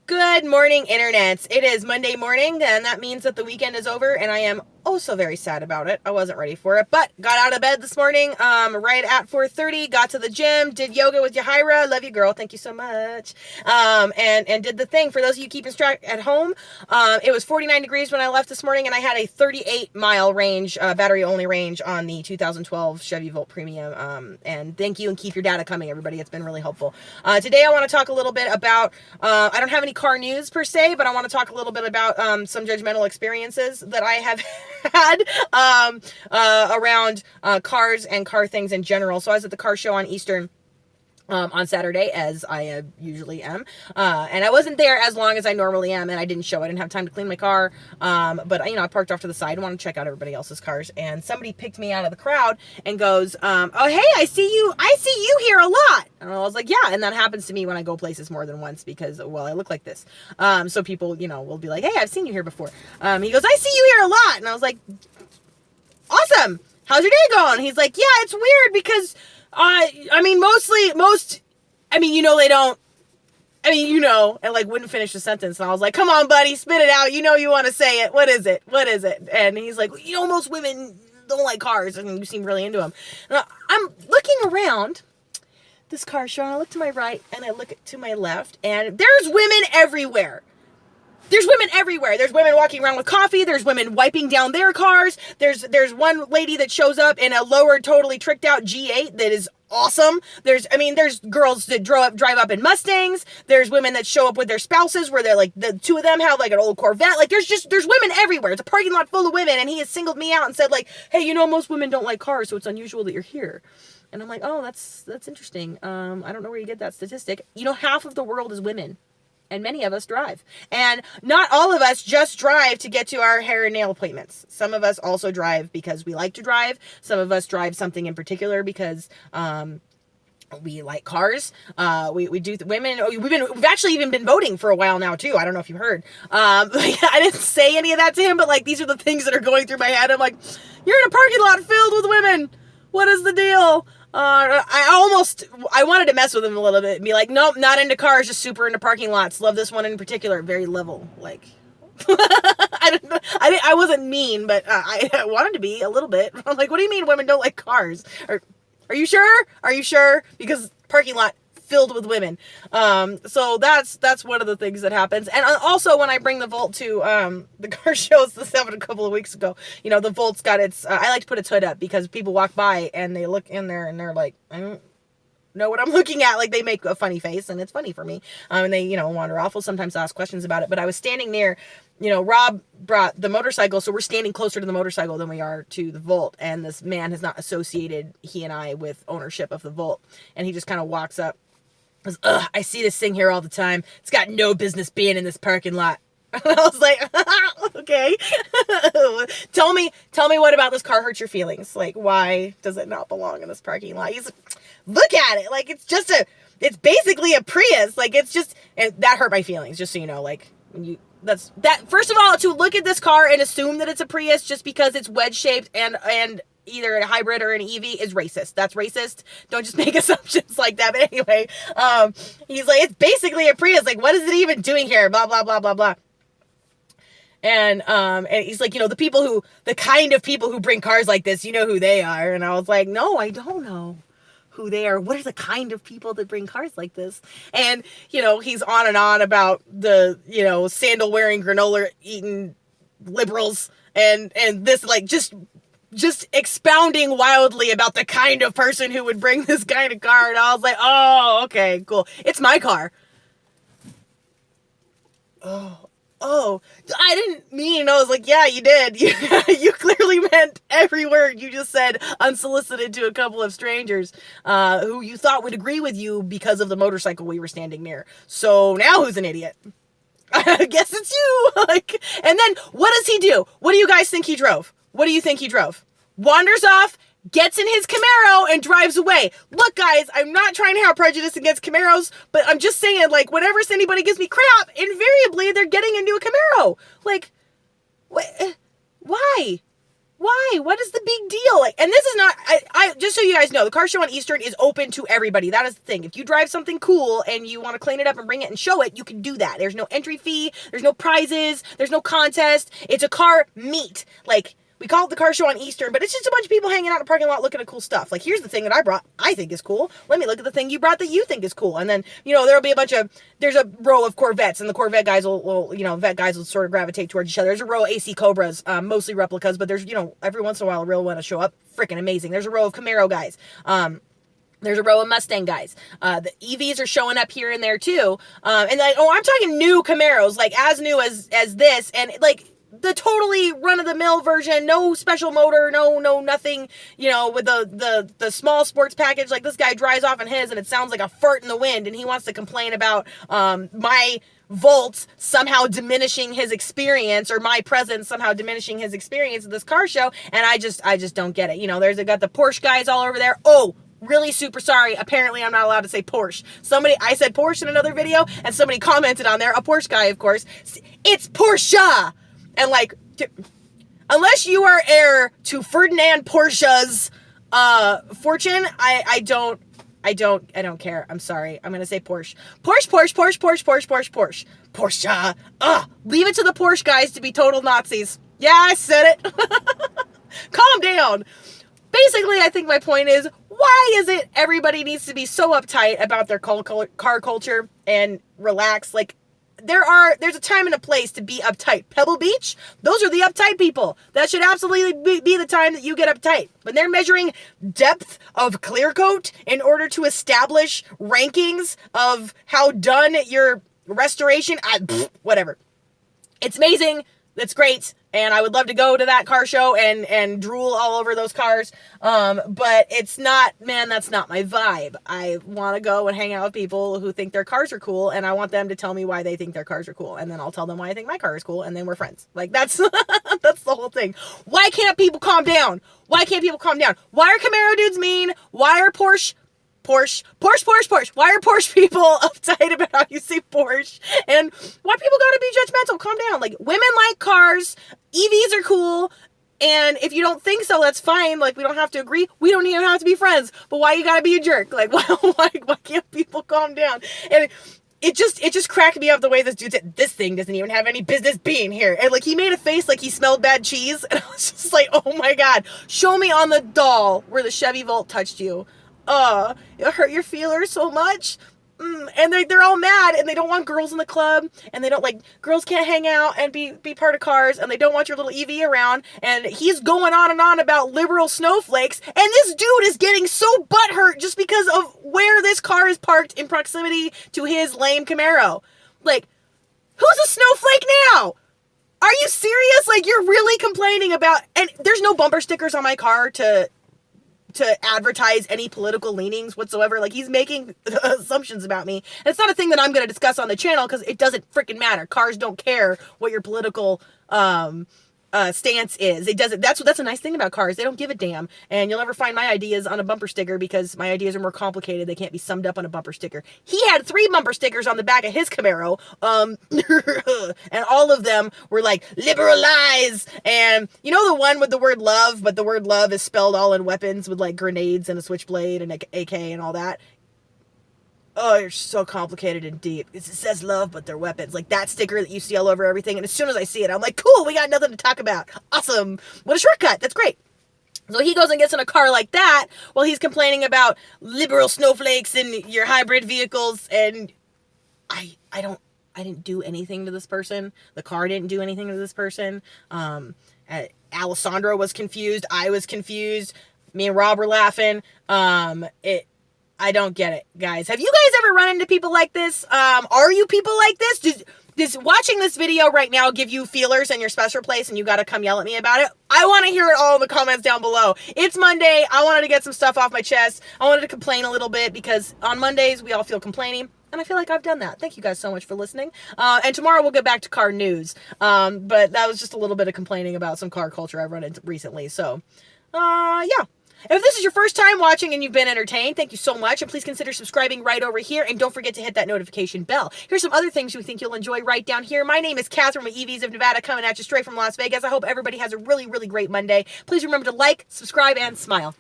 Good morning, internets. It is Monday morning, and that means that the weekend is over, and I am oh so very sad about it. I wasn't ready for it, but got out of bed this morning, right at 4:30, got to the gym, did yoga with Yahira. Love you, girl. Thank you so much. And did the thing. For those of you keeping track at home, it was 49 degrees when I left this morning, and I had a 38-mile range, battery-only range on the 2012 Chevy Volt Premium. And thank you, and keep your data coming, everybody. It's been really helpful. Today I want to talk a little bit about, I don't have any car news per se, but I want to talk a little bit about some judgmental experiences that I have had around cars and car things in general. So I was at the car show on Eastern on Saturday, as I usually am, and I wasn't there as long as I normally am, and I didn't show. I didn't have time to clean my car, but I parked off to the side and wanted to check out everybody else's cars, and somebody picked me out of the crowd and goes, oh hey, I see you here a lot. And I was like, yeah, and that happens to me when I go places more than once because, well, I look like this, so people, will be like, hey, I've seen you here before. He goes, I see you here a lot, and I was like, awesome, how's your day going? He's like, yeah, it's weird because they don't, and like wouldn't finish the sentence. And I was like, come on, buddy, spit it out. You want to say it. What is it? And he's like, most women don't like cars and you seem really into them. And I'm looking around this car show and I look to my right and I look to my left and there's women everywhere. There's women walking around with coffee. There's women wiping down their cars. There's one lady that shows up in a lower, totally tricked out G8 that is awesome. There's girls that drive up in Mustangs. There's women that show up with their spouses where they're like, the two of them have like an old Corvette. Like there's women everywhere. It's a parking lot full of women. And he has singled me out and said like, hey, most women don't like cars, so it's unusual that you're here. And I'm like, oh, that's interesting. I don't know where you get that statistic. Half of the world is women. And many of us drive. And not all of us just drive to get to our hair and nail appointments. Some of us also drive because we like to drive. Some of us drive something in particular because we like cars. We do women. We've actually even been voting for a while now too. I don't know if you heard. I didn't say any of that to him, but like these are the things that are going through my head. I'm like, you're in a parking lot filled with women. What is the deal? I wanted to mess with him a little bit and be like, nope, not into cars, just super into parking lots. Love this one in particular. Very level. Like, I don't know. I wasn't mean, but I wanted to be a little bit. I'm like, what do you mean women don't like cars? Are you sure? Are you sure? Because parking lot filled with women. So that's one of the things that happens. And also when I bring the Volt to the car shows this happened a couple of weeks ago, the Volt's got its I like to put its hood up because people walk by and they look in there and they're like, I don't know what I'm looking at. Like they make a funny face and it's funny for me. And they, wander off. We'll sometimes ask questions about it. But I was standing near, Rob brought the motorcycle, so we're standing closer to the motorcycle than we are to the Volt. And this man has not associated he and I with ownership of the Volt. And he just kind of walks up. I see this thing here all the time. It's got no business being in this parking lot. And I was like, okay. Tell me what about this car hurts your feelings? Like, why does it not belong in this parking lot? He's like, look at it. Like, it's basically a Prius. Like, and that hurt my feelings, just so you know, like, first of all, to look at this car and assume that it's a Prius just because it's wedge shaped and either a hybrid or an EV is racist. That's racist. Don't just make assumptions like that. But anyway, he's like, it's basically a Prius. Like, what is it even doing here? Blah, blah, blah, blah, blah. And he's like, the kind of people who bring cars like this, who they are. And I was like, no, I don't know who they are. What are the kind of people that bring cars like this? And, he's on and on about the, sandal wearing, granola eating liberals and this, like, just expounding wildly about the kind of person who would bring this kind of car. And I was like, oh, okay, cool. It's my car. Oh, I didn't mean, I was like, yeah, you did. You clearly meant every word you just said unsolicited to a couple of strangers, who you thought would agree with you because of the motorcycle we were standing near. So now who's an idiot? I guess it's you. Like, and then what does he do? What do you guys think he drove? What do you think he drove? Wanders off, gets in his Camaro, and drives away. Look, guys, I'm not trying to have prejudice against Camaros, but I'm just saying, like, whenever anybody gives me crap, invariably they're getting into a Camaro. Like, why? Why? What is the big deal? Like, and this is not, I just so you guys know, the car show on Eastern is open to everybody. That is the thing. If you drive something cool and you want to clean it up and bring it and show it, you can do that. There's no entry fee. There's no prizes. There's no contest. It's a car meet. Like, we call it the car show on Eastern, but it's just a bunch of people hanging out in the parking lot looking at cool stuff. Like, here's the thing that I brought, I think is cool. Let me look at the thing you brought that you think is cool. And then, there'll be there's a row of Corvettes, and the Corvette guys vet guys will sort of gravitate towards each other. There's a row of AC Cobras, mostly replicas, but there's, every once in a while a real one will show up. Freaking amazing. There's a row of Camaro guys. There's a row of Mustang guys. The EVs are showing up here and there too. And I'm talking new Camaros, like as new as this, and like, the totally run-of-the-mill version, no special motor, no nothing, with the small sports package. Like, this guy drives off in his, and it sounds like a fart in the wind, and he wants to complain about my volts somehow diminishing his experience, or my presence somehow diminishing his experience at this car show, and I just don't get it. They got the Porsche guys all over there. Oh, really super sorry. Apparently, I'm not allowed to say Porsche. I said Porsche in another video, and somebody commented on there, a Porsche guy, of course. It's Porsche! And like, unless you are heir to Ferdinand Porsche's fortune, I don't care. I'm sorry. I'm gonna say Porsche. Porsche. Leave it to the Porsche guys to be total Nazis. Yeah, I said it. Calm down. Basically, I think my point is, why is it everybody needs to be so uptight about their car culture and relax? Like, there's a time and a place to be uptight. Pebble Beach, those are the uptight people. That should absolutely be the time that you get uptight. When they're measuring depth of clear coat in order to establish rankings of how done your restoration, whatever. It's amazing. That's great. And I would love to go to that car show and drool all over those cars. But that's not my vibe. I want to go and hang out with people who think their cars are cool, and I want them to tell me why they think their cars are cool. And then I'll tell them why I think my car is cool, and then we're friends. Like, that's, that's the whole thing. Why can't people calm down? Why are Camaro dudes mean? Why are Porsche. Why are Porsche people uptight about how you say Porsche? And why people gotta be judgmental? Calm down. Like, women like cars. EVs are cool. And if you don't think so, that's fine. Like, we don't have to agree. We don't even have to be friends. But why you gotta be a jerk? Like, why can't people calm down? And it just cracked me up the way this dude said, this thing doesn't even have any business being here. And like, he made a face like he smelled bad cheese. And I was just like, oh my God. Show me on the doll where the Chevy Volt touched you. It hurt your feelers so much. And they're all mad, and they don't want girls in the club, and they don't, like, girls can't hang out and be part of cars, and they don't want your little EV around, and he's going on and on about liberal snowflakes, and this dude is getting so butthurt just because of where this car is parked in proximity to his lame Camaro. Like, who's a snowflake now? Are you serious? Like, you're really complaining about, and there's no bumper stickers on my car to advertise any political leanings whatsoever. Like, he's making assumptions about me. And it's not a thing that I'm going to discuss on the channel because it doesn't freaking matter. Cars don't care what your political stance is. It doesn't. That's a nice thing about cars. They don't give a damn. And you'll never find my ideas on a bumper sticker because my ideas are more complicated. They can't be summed up on a bumper sticker. He had 3 bumper stickers on the back of his Camaro. And all of them were like, liberalize. And you know the one with the word love, but the word love is spelled all in weapons with like grenades and a switchblade and a AK and all that. Oh, you're so complicated and deep. It says love, but they're weapons. Like that sticker that you see all over everything. And as soon as I see it, I'm like, cool, we got nothing to talk about. Awesome. What a shortcut. That's great. So he goes and gets in a car like that while he's complaining about liberal snowflakes and your hybrid vehicles. And I didn't do anything to this person. The car didn't do anything to this person. Alessandro was confused. I was confused. Me and Rob were laughing. I don't get it, guys. Have you guys ever run into people like this? Are you people like this? Does watching this video right now give you feelers in your special place and you got to come yell at me about it? I want to hear it all in the comments down below. It's Monday. I wanted to get some stuff off my chest. I wanted to complain a little bit because on Mondays we all feel complaining. And I feel like I've done that. Thank you guys so much for listening. And tomorrow we'll get back to car news. But that was just a little bit of complaining about some car culture I've run into recently. So, yeah. If this is your first time watching and you've been entertained, thank you so much. And please consider subscribing right over here. And don't forget to hit that notification bell. Here's some other things we think you'll enjoy right down here. My name is Katherine with EVs of Nevada, coming at you straight from Las Vegas. I hope everybody has a really, really great Monday. Please remember to like, subscribe, and smile.